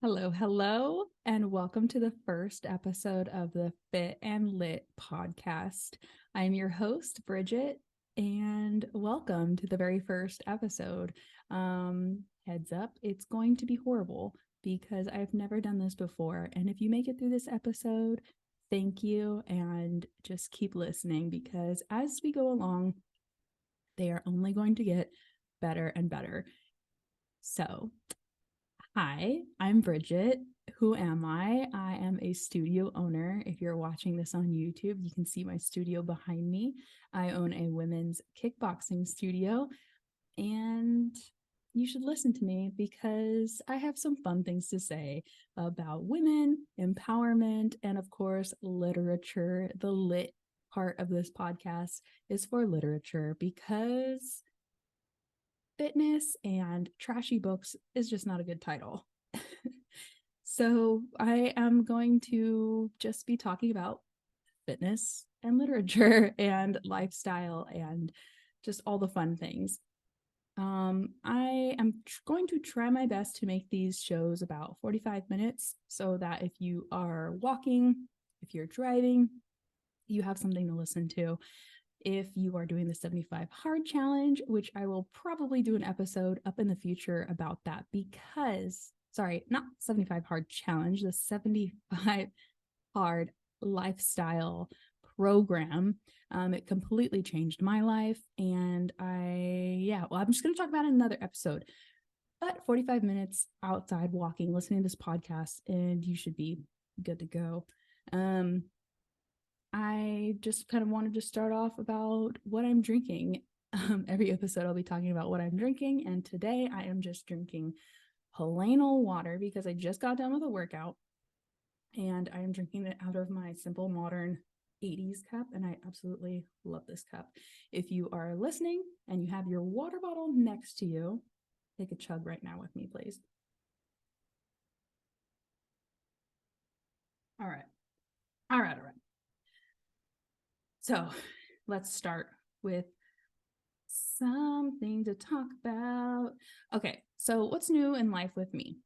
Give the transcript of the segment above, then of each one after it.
Hello, hello, and welcome to the first episode of the Fit and Lit podcast. I'm your host, Bridget, and welcome to the very first episode. Heads up, it's going to be horrible because I've never done this before. And if you make it through this episode, thank you, and just keep listening because as we go along, they are only going to get better and better. So, hi, I'm Bridget. Who am I? I am a studio owner. If you're watching this on YouTube, you can see my studio behind me. I own a women's kickboxing studio, and you should listen to me because I have some fun things to say about women, empowerment, and of course, literature. The lit part of this podcast is for literature because fitness and trashy books is just not a good title. So I am going to just be talking about fitness and literature and lifestyle and just all the fun things. I am going to try my best to make these shows about 45 minutes so that if you are walking, if you're driving, you have something to listen to. If you are doing the 75 hard challenge, which I will probably do an episode up in the future about that because, sorry, not 75 hard challenge, the 75 hard lifestyle program. It completely changed my life. And I'm just going to talk about it in another episode. But 45 minutes outside walking, listening to this podcast, and you should be good to go. I just kind of wanted to start off about what I'm drinking. Every episode, I'll be talking about what I'm drinking. And today I am just drinking plain old water because I just got done with a workout. And I am drinking it out of my Simple Modern 80s cup. And I absolutely love this cup. If you are listening and you have your water bottle next to you, take a chug right now with me, please. All right. So let's start with something to talk about. Okay, so what's new in life with me?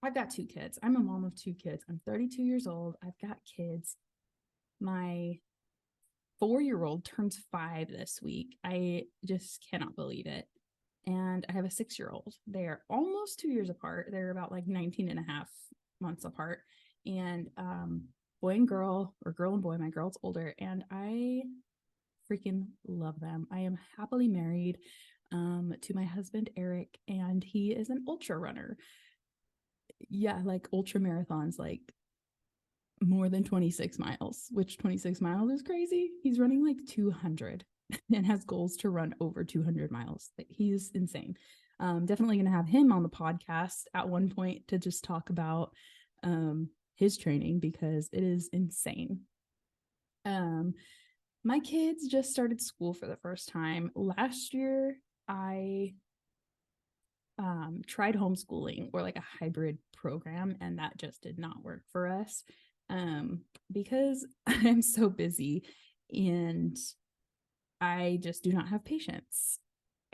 I've got two kids. I'm a mom of two kids. I'm 32 years old. I've got kids. My 4-year-old turns 5 this week. I just cannot believe it. And I have a 6-year-old. They're almost 2 years apart. They're about like 19 and a half months apart. And boy and girl, or girl and boy, my girl's older. And I freaking love them. I am happily married to my husband, Eric, and he is an ultra runner. Yeah, like ultra marathons, like more than 26 miles, which 26 miles is crazy. He's running like 200 and has goals to run over 200 miles. He's insane. Definitely going to have him on the podcast at one point to just talk about his training because it is insane. My kids just started school for the first time. Last year, I tried homeschooling or like a hybrid program, and that just did not work for us because I'm so busy and I just do not have patience.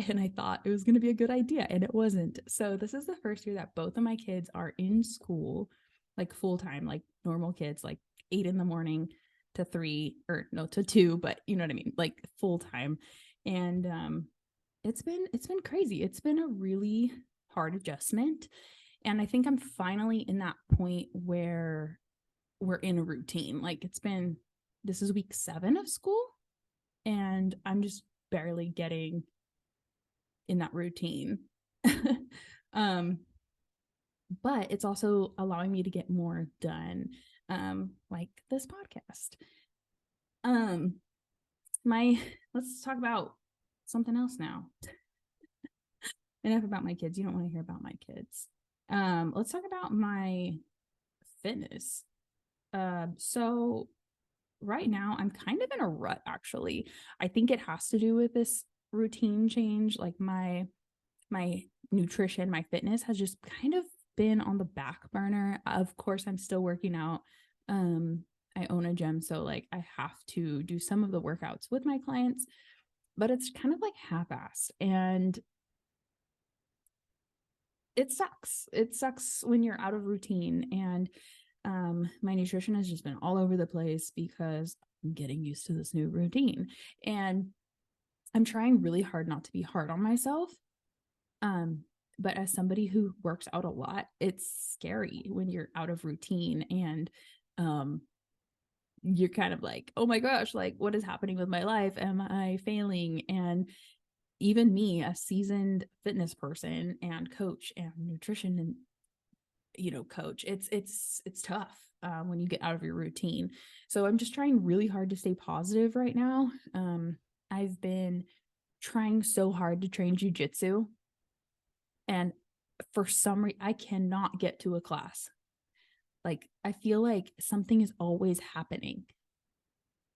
And I thought it was going to be a good idea, and it wasn't. So this is the first year that both of my kids are in school, like full time, like normal kids, like 8 a.m. to 3 or no to 2, but you know what I mean, like full time. And it's been crazy. It's been a really hard adjustment, and I think I'm finally in that point where we're in a routine. Like this is week 7 of school, and I'm just barely getting in that routine. But it's also allowing me to get more done, like this podcast. Let's talk about something else now. Enough about my kids. You don't want to hear about my kids. Let's talk about my fitness. So right now I'm kind of in a rut, actually. I think it has to do with this routine change. Like my nutrition, my fitness has just kind of been on the back burner. Of course, I'm still working out. I own a gym, so like I have to do some of the workouts with my clients, but it's kind of like half-assed. And it sucks. It sucks when you're out of routine. And my nutrition has just been all over the place because I'm getting used to this new routine. And I'm trying really hard not to be hard on myself. But as somebody who works out a lot, it's scary when you're out of routine and you're kind of like, oh my gosh, like what is happening with my life? Am I failing? And even me, a seasoned fitness person and coach and nutrition and coach, it's tough when you get out of your routine. So I'm just trying really hard to stay positive right now. I've been trying so hard to train jujitsu, and for some reason I cannot get to a class. Like I feel like something is always happening,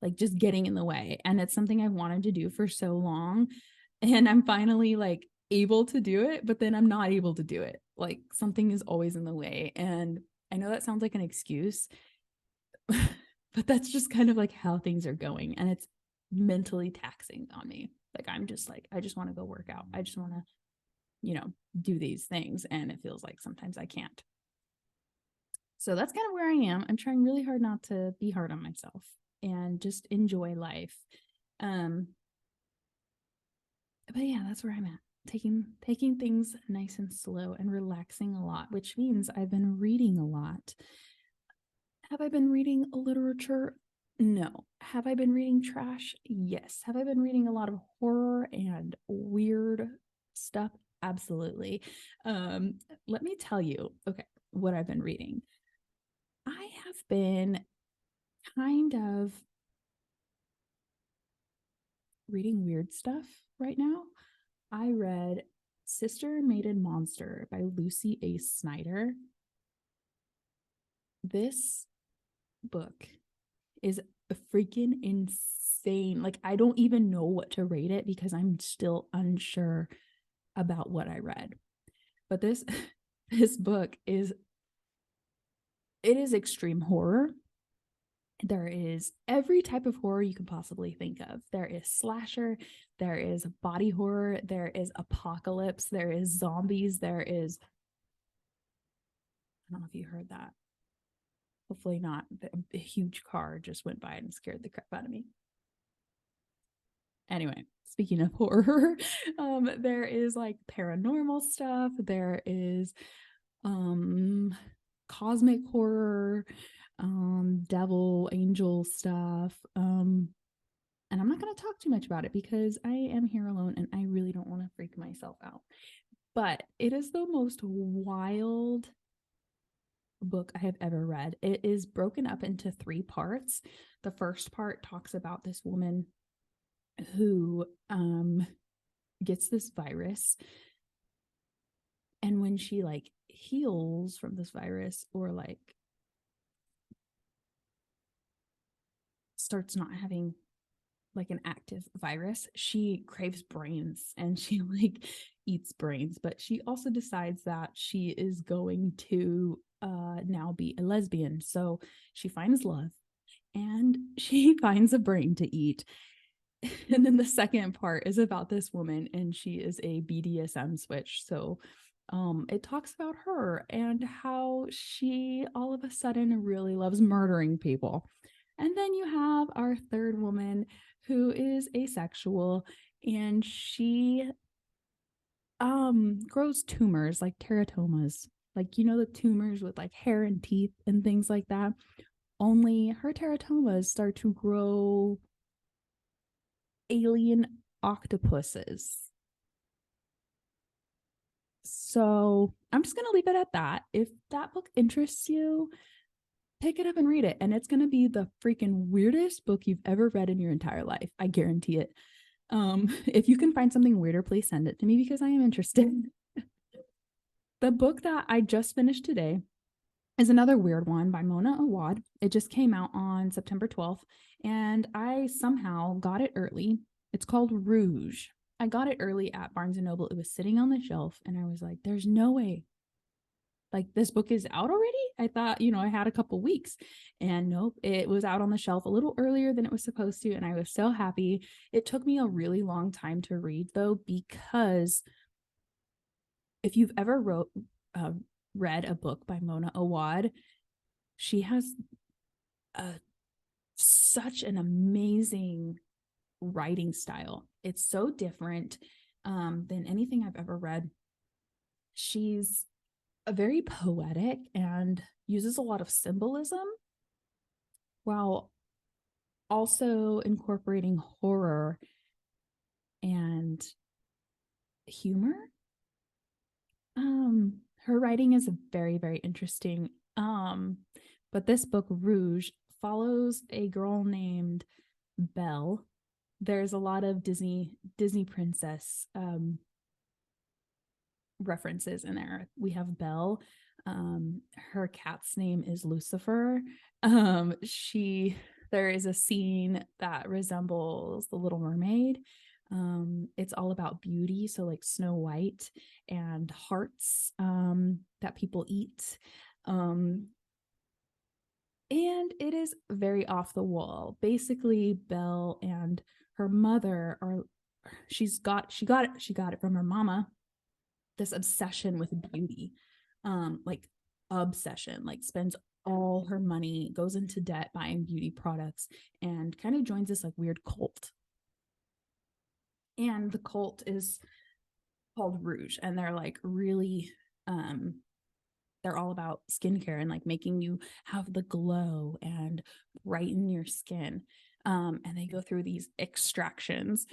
like just getting in the way, and it's something I've wanted to do for so long, and I'm finally like able to do it, but then I'm not able to do it. Like something is always in the way. And I know that sounds like an excuse, but that's just kind of like how things are going. And it's mentally taxing on me. Like I'm just like, I just want to go work out. I just want to, do these things. And it feels like sometimes I can't. So that's kind of where I am. I'm trying really hard not to be hard on myself and just enjoy life. But yeah, that's where I'm at. Taking things nice and slow and relaxing a lot, which means I've been reading a lot. Have I been reading literature? No. Have I been reading trash? Yes. Have I been reading a lot of horror and weird stuff? Absolutely. Let me tell you, okay, what I've been reading. I have been kind of reading weird stuff right now. I read Sister Maiden Monster by Lucy A. Snyder. This book is freaking insane. Like, I don't even know what to rate it because I'm still unsure about what I read. But this book is extreme horror. There is every type of horror you can possibly think of. There is slasher, there is body horror, there is apocalypse, there is zombies, there is, I don't know if you heard that. Hopefully not. A huge car just went by and scared the crap out of me. Anyway, speaking of horror, there is like paranormal stuff. There is cosmic horror, devil, angel stuff. And I'm not going to talk too much about it because I am here alone and I really don't want to freak myself out. But it is the most wild book I have ever read. It is broken up into 3 parts. The first part talks about this woman who gets this virus, and when she like heals from this virus or like starts not having like an active virus, she craves brains and she like eats brains. But she also decides that she is going to now be a lesbian, so she finds love and she finds a brain to eat. And then the second part is about this woman, and she is a BDSM switch. So it talks about her and how she all of a sudden really loves murdering people. And then you have our third woman who is asexual, and she grows tumors like teratomas, like the tumors with like hair and teeth and things like that. Only her teratomas start to grow alien octopuses. So I'm just going to leave it at that. If that book interests you, pick it up and read it. And it's going to be the freaking weirdest book you've ever read in your entire life. I guarantee it. If you can find something weirder, please send it to me because I am interested. The book that I just finished today is another weird one by Mona Awad. It just came out on September 12th, and I somehow got it early. It's called Rouge. I got it early at Barnes & Noble. It was sitting on the shelf, and I was like, there's no way. Like, this book is out already? I thought, I had a couple weeks. And nope, it was out on the shelf a little earlier than it was supposed to, and I was so happy. It took me a really long time to read, though, because if you've ever read a book by Mona Awad, she has such an amazing writing style. It's so different than anything I've ever read. She's a very poetic and uses a lot of symbolism while also incorporating horror and humor. Her writing is very, very interesting. But this book, Rouge, follows a girl named Belle. There's a lot of Disney princess references in there. We have Belle. Her cat's name is Lucifer. There is a scene that resembles The Little Mermaid. It's all about beauty, so like Snow White and hearts that people eat. And it is very off the wall. Basically, Belle and her mother she got it from her mama, this obsession with beauty, like obsession, like spends all her money, goes into debt buying beauty products, and kind of joins this like weird cult. And the cult is called Rouge, and they're like really they're all about skincare and like making you have the glow and brighten your skin. And they go through these extractions.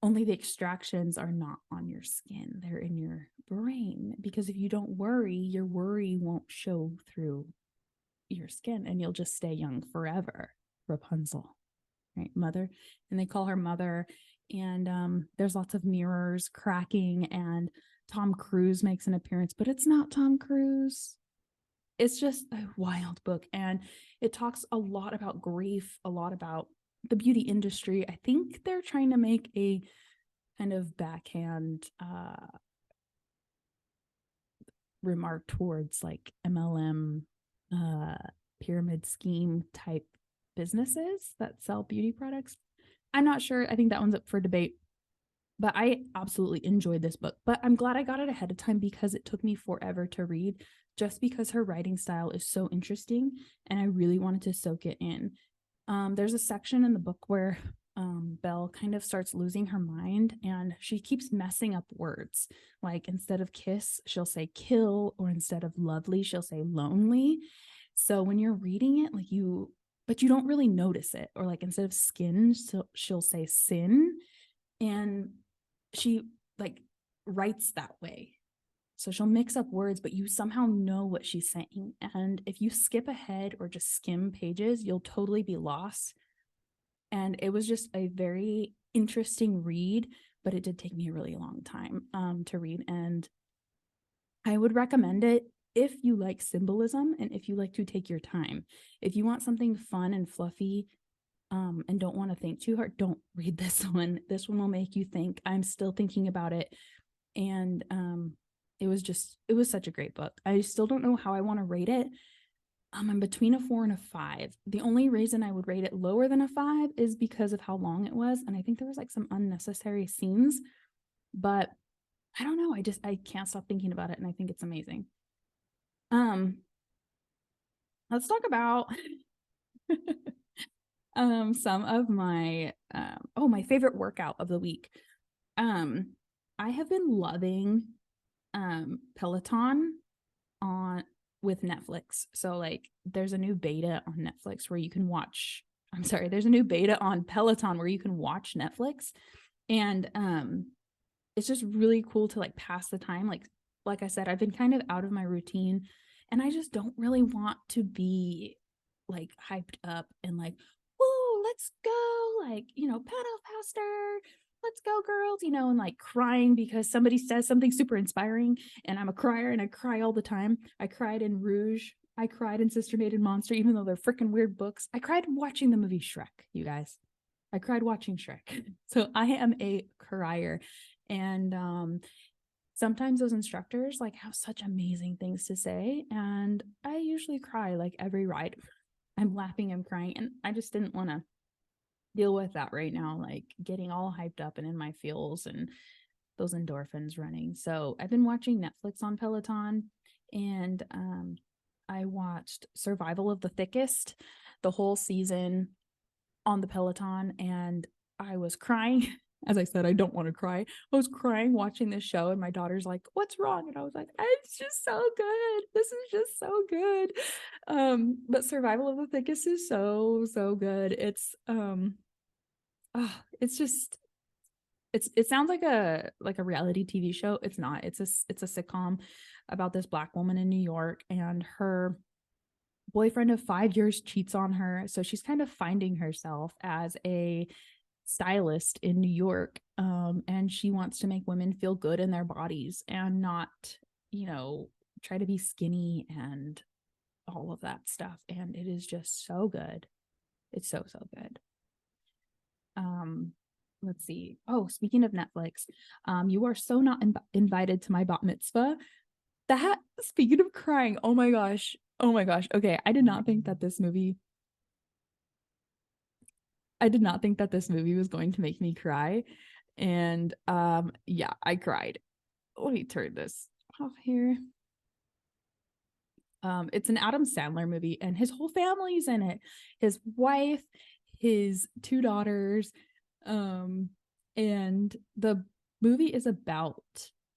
Only the extractions are not on your skin, they're in your brain, because if you don't worry, your worry won't show through your skin and you'll just stay young forever. Rapunzel, right? Mother. And they call her Mother. And there's lots of mirrors cracking, and Tom Cruise makes an appearance, but it's not Tom Cruise. It's just a wild book, and it talks a lot about grief, a lot about the beauty industry. I think they're trying to make a kind of backhand remark towards like MLM pyramid scheme type businesses that sell beauty products. I'm not sure. I think that one's up for debate. But I absolutely enjoyed this book. But I'm glad I got it ahead of time because it took me forever to read, just because her writing style is so interesting and I really wanted to soak it in. There's a section in the book where Belle kind of starts losing her mind and she keeps messing up words. Like instead of kiss, she'll say kill, or instead of lovely, she'll say lonely. So when you're reading it, but you don't really notice it. Or like instead of skin, she'll say sin. And she like writes that way. So she'll mix up words, but you somehow know what she's saying. And if you skip ahead or just skim pages, you'll totally be lost. And it was just a very interesting read, but it did take me a really long time to read. And I would recommend it if you like symbolism and if you like to take your time. If you want something fun and fluffy, and don't want to think too hard, don't read this one. This one will make you think. I'm still thinking about it. And it was such a great book. I still don't know how I want to rate it. I'm between a 4 and a 5. The only reason I would rate it lower than a 5 is because of how long it was. And I think there was like some unnecessary scenes, but I don't know. I can't stop thinking about it. And I think it's amazing. Let's talk about some of my my favorite workout of the week. I have been loving Peloton with Netflix. So like there's a new beta on Netflix where you can watch there's a new beta on Peloton where you can watch Netflix. And it's just really cool to like pass the time. Like I said, I've been kind of out of my routine and I just don't really want to be like hyped up and like, whoa, let's go, like, pedal faster, let's go girls, and like crying because somebody says something super inspiring. And I'm a crier and I cry all the time. I cried in Rouge. I cried in Sister Maiden Monster, even though they're freaking weird books. I cried watching the movie Shrek, you guys. I cried watching Shrek. So I am a crier. And sometimes those instructors like have such amazing things to say. And I usually cry like every ride. I'm laughing, I'm crying. And I just didn't want to deal with that right now, like getting all hyped up and in my feels. And those endorphins running. So I've been watching Netflix on Peloton, and I watched Survival of the Thickest, the whole season on the Peloton, and I was crying. As I said, I don't want to cry. I was crying watching this show, and my daughter's like, "What's wrong?" And I was like, "It's just so good. This is just so good." But Survival of the Thickest is so good. It's just it sounds like a reality TV show. It's not. It's a sitcom about this Black woman in New York, and her boyfriend of 5 years cheats on her. So she's kind of finding herself as a stylist in New York. And she wants to make women feel good in their bodies and not, try to be skinny and all of that stuff. And it is just so good. It's so good. Let's see. Oh, speaking of Netflix, you are so not invited to my bat mitzvah. That, speaking of crying, oh my gosh. Okay, I did not think that this movie was going to make me cry. And yeah, I cried. Let me turn this off here. It's an Adam Sandler movie, and his whole family's in it. His wife, his two daughters, and the movie is about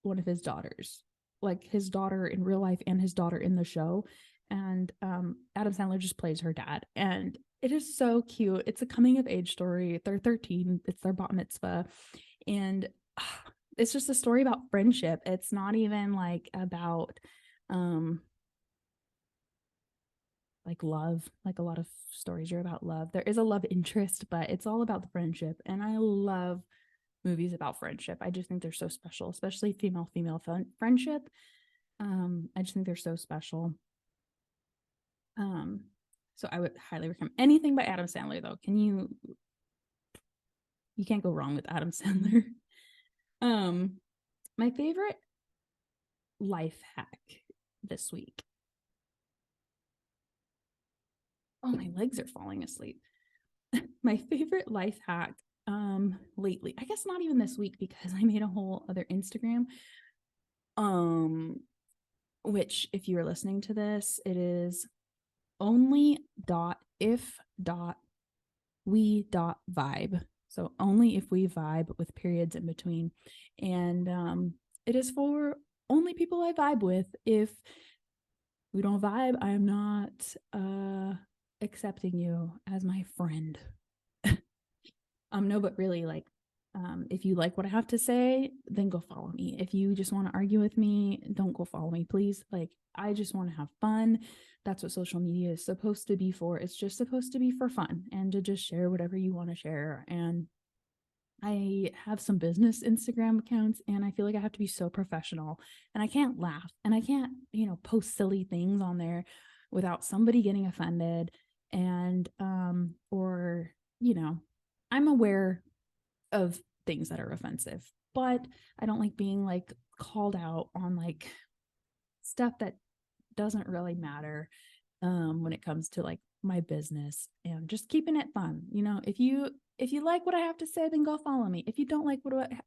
one of his daughters, like his daughter in real life and his daughter in the show. And Adam Sandler just plays her dad, and it is so cute. It's a coming of age story. They're 13. It's their bat mitzvah, and it's just a story about friendship. It's not even like about like love. Like a lot of stories are about love. There is a love interest, but it's all about the friendship. And I love movies about friendship. I just think they're so special, especially female friendship. I just think they're so special. So I would highly recommend anything by Adam Sandler, though. You can't go wrong with Adam Sandler. My favorite life hack this week. Oh, my legs are falling asleep. My favorite life hack lately, I guess not even this week, because I made a whole other Instagram, which, if you're listening to this, it is only.if.we.vibe. So only if we vibe, with periods in between. And it is for only people I vibe with. If we don't vibe, I am not accepting you as my friend. No, but really, like, if you like what I have to say, then go follow me. If you just want to argue with me, don't go follow me, please. Like, I just want to have fun. That's what social media is supposed to be for. It's just supposed to be for fun and to just share whatever you want to share. And I have some business Instagram accounts, and I feel like I have to be so professional, and I can't laugh, and I can't, post silly things on there without somebody getting offended. And, or, I'm aware of things that are offensive, but I don't like being like called out on like stuff that doesn't really matter when it comes to like my business, and just keeping it fun. If you like what I have to say, then go follow me. If you don't like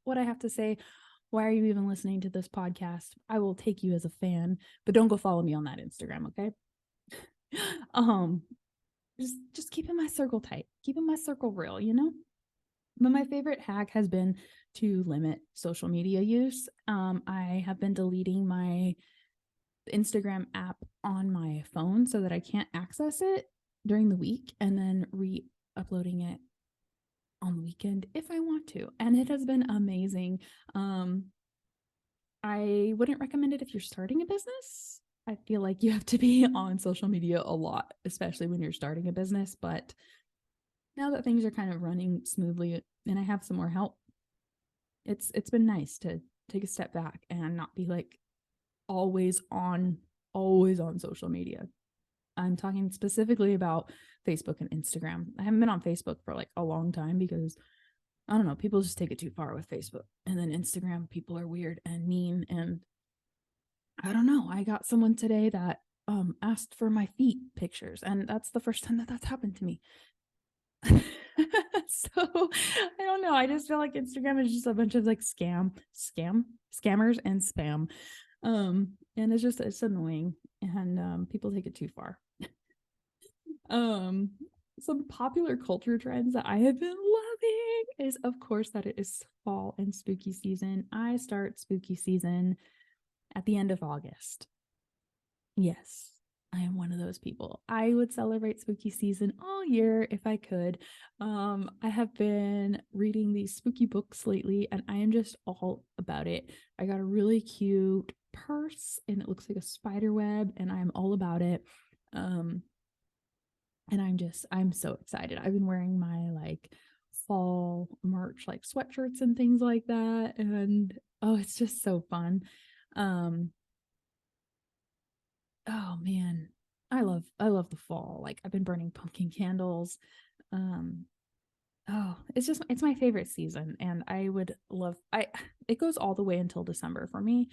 what I have to say, why are you even listening to this podcast? I will take you as a fan, but don't go follow me on that Instagram, okay? Just keeping my circle tight, keeping my circle real, But my favorite hack has been to limit social media use. I have been deleting my Instagram app on my phone so that I can't access it during the week, and then re-uploading it on the weekend if I want to. And it has been amazing. I wouldn't recommend it if you're starting a business. I feel like you have to be on social media a lot, especially when you're starting a business. But now that things are kind of running smoothly and I have some more help, it's been nice to take a step back and not be like always on social media. I'm talking specifically about Facebook and Instagram. I haven't been on Facebook for like a long time because I don't know, people just take it too far with Facebook. And then Instagram, people are weird and mean. And I don't know. I got someone today that asked for my feet pictures, and that's the first time that that's happened to me. So I don't know. I just feel like Instagram is just a bunch of like scammers and spam. And it's annoying, and people take it too far. Um, some popular culture trends that I have been loving is, of course, that it is fall and spooky season. I start spooky season at the end of August. Yes, I am one of those people. I would celebrate spooky season all year if I could. I have been reading these spooky books lately, and I am just all about it. I got a really cute purse, and it looks like a spider web, and I'm all about it. And I'm so excited. I've been wearing my like fall merch, like sweatshirts and things like that, and oh, it's just so fun. Um, oh man, I love the fall. Like I've been burning pumpkin candles. Um, oh, it's my favorite season, and I would love I it goes all the way until December for me.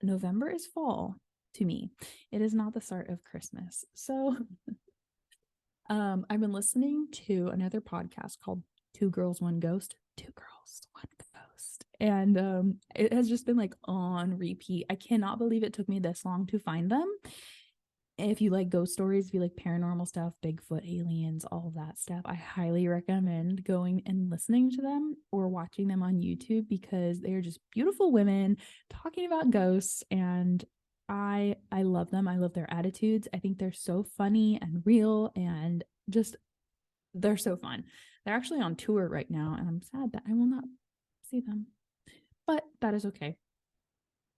November is fall to me. It is not the start of Christmas. So I've been listening to another podcast called Two Girls, One Ghost. Two Girls, One Ghost. And it has just been like on repeat. I cannot believe it took me this long to find them. If you like ghost stories, if you like paranormal stuff, Bigfoot, aliens, all of that stuff, I highly recommend going and listening to them or watching them on YouTube, because they are just beautiful women talking about ghosts, and I love them. I love their attitudes. I think they're so funny and real, and just they're so fun. They're actually on tour right now, and I'm sad that I will not see them. But that is okay.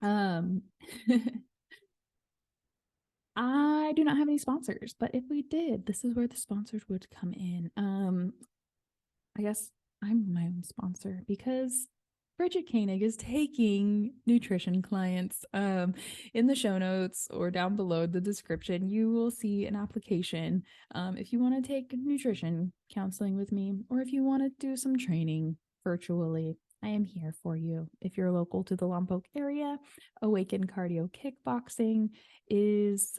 Um I do not have any sponsors, but if we did, this is where the sponsors would come in. I guess I'm my own sponsor because Bridget Koenig is taking nutrition clients. In the show notes or down below the description, you will see an application. If you want to take nutrition counseling with me, or if you want to do some training virtually, I am here for you. If you're local to the Lompoc area, Awaken Cardio Kickboxing is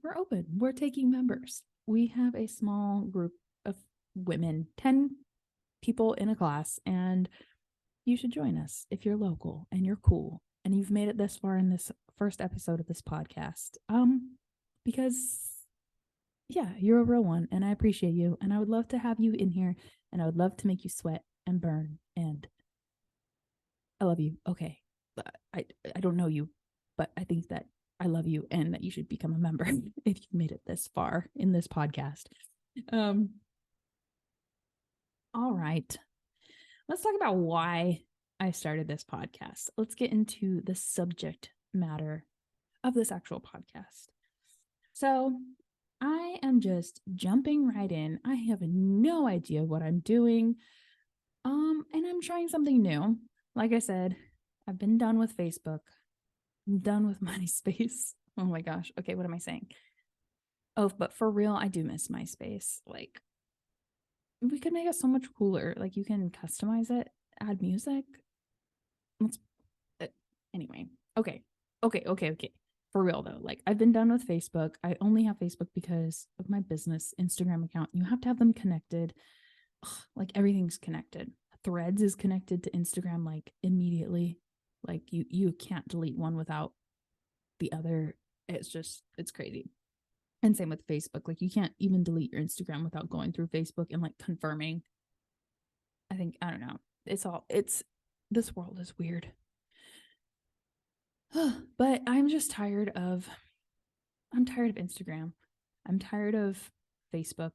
we're open. We're taking members. We have a small group of women, 10 people in a class, and you should join us if you're local and you're cool and you've made it this far in this first episode of this podcast. Because yeah, you're a real one, and I appreciate you, and I would love to have you in here, and I would love to make you sweat and burn, and I love you. Okay. I don't know you, but I think that I love you and that you should become a member if you've made it this far in this podcast. Um all right. Let's talk about why I started this podcast. Let's get into the subject matter of this actual podcast. So, I am just jumping right in. I have no idea what I'm doing. And I'm trying something new. Like I said, I've been done with Facebook. I'm done with MySpace. Oh my gosh. Okay, what am I saying? Oh, but for real, I do miss MySpace. Like, we could make it so much cooler. Like, you can customize it, add music. Let's, anyway. Okay. For real though, like I've been done with Facebook. I only have Facebook because of my business Instagram account. You have to have them connected. Ugh, like everything's connected. Threads is connected to Instagram like immediately. Like you can't delete one without the other. It's crazy. And same with Facebook. Like you can't even delete your Instagram without going through Facebook and like confirming. I don't know. It's this world is weird. But I'm tired of Instagram. I'm tired of Facebook.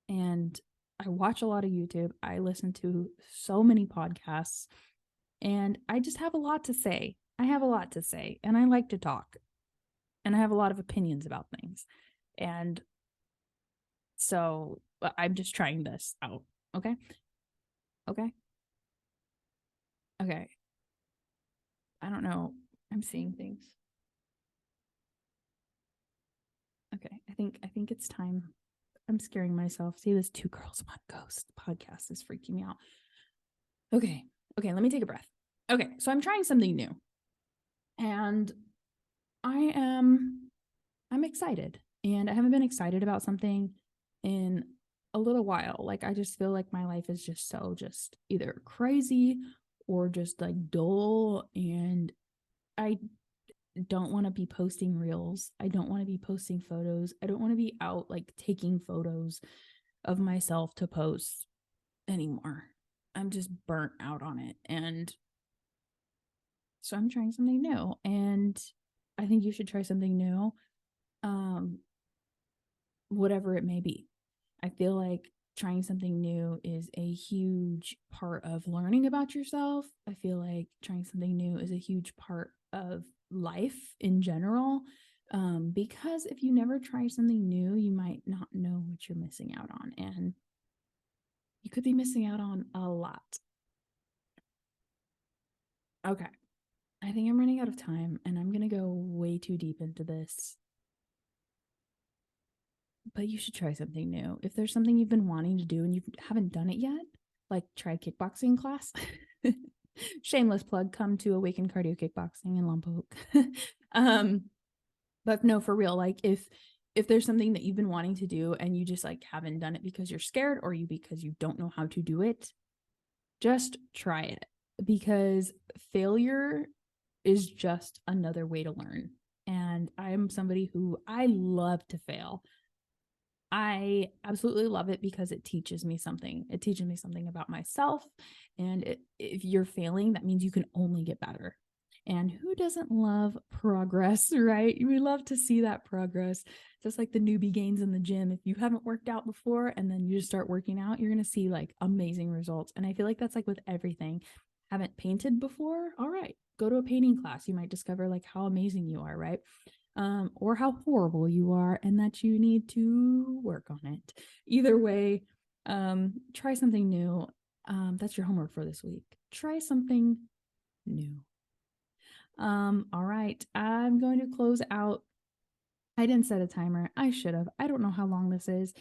And I watch a lot of YouTube. I listen to so many podcasts, and I just have a lot to say. I have a lot to say, and I like to talk, and I have a lot of opinions about things. And so I'm just trying this out. Okay. Okay. Okay. I don't know. I'm seeing things. Okay. I think it's time. I'm scaring myself. See, this Two Girls, One Ghost podcast is freaking me out. Okay. Okay. Let me take a breath. Okay. So I'm trying something new, and I'm excited, and I haven't been excited about something in a little while. Like, I just feel like my life is just so just either crazy or just like dull. And I don't want to be posting reels. I don't want to be posting photos. I don't want to be out like taking photos of myself to post anymore. I'm just burnt out on it. And so I'm trying something new. And I think you should try something new, um, whatever it may be. I feel like trying something new is a huge part of learning about yourself. I feel like trying something new is a huge part of life in general. Because if you never try something new, you might not know what you're missing out on. And you could be missing out on a lot. Okay. I think I'm running out of time and I'm going to go way too deep into this. But you should try something new. If there's something you've been wanting to do and you haven't done it yet, like try kickboxing class. Shameless plug, come to Awaken Cardio Kickboxing in Lompoc. But no, for real, like if there's something that you've been wanting to do and you just like haven't done it because you're scared or because you don't know how to do it, just try it, because failure is just another way to learn. And I'm somebody who I love to fail. I absolutely love it because it teaches me something. It teaches me something about myself. And if you're failing, that means you can only get better. And who doesn't love progress, right? We love to see that progress. Just like the newbie gains in the gym. If you haven't worked out before and then you just start working out, you're going to see like amazing results. And I feel like that's like with everything. Haven't painted before? All right, go to a painting class. You might discover like how amazing you are, right? Or how horrible you are and that you need to work on it. Either way, try something new. That's your homework for this week. Try something new. All right, I'm going to close out. I didn't set a timer. I should have. I don't know how long this is.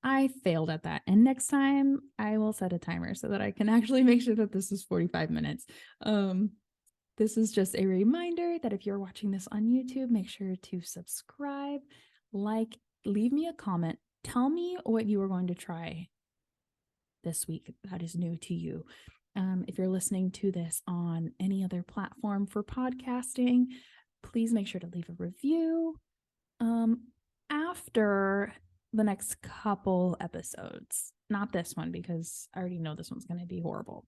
I failed at that. And next time I will set a timer so that I can actually make sure that this is 45 minutes. This is just a reminder that if you're watching this on YouTube, make sure to subscribe, like, leave me a comment. Tell me what you are going to try this week that is new to you. If you're listening to this on any other platform for podcasting, please make sure to leave a review. After the next couple episodes, not this one, because I already know this one's going to be horrible.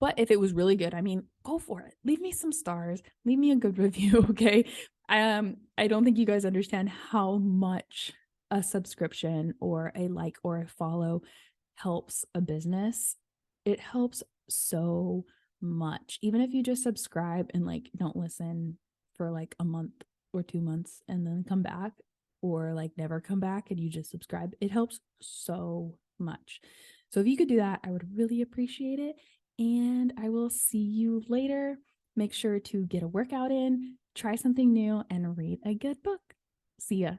But if it was really good, I mean, go for it. Leave me some stars. Leave me a good review, okay? I don't think you guys understand how much a subscription or a like or a follow helps a business. It helps so much. Even if you just subscribe and like don't listen for like a month or 2 months and then come back, or like never come back and you just subscribe, it helps so much. So if you could do that, I would really appreciate it. And I will see you later. Make sure to get a workout in, try something new, and read a good book. See ya.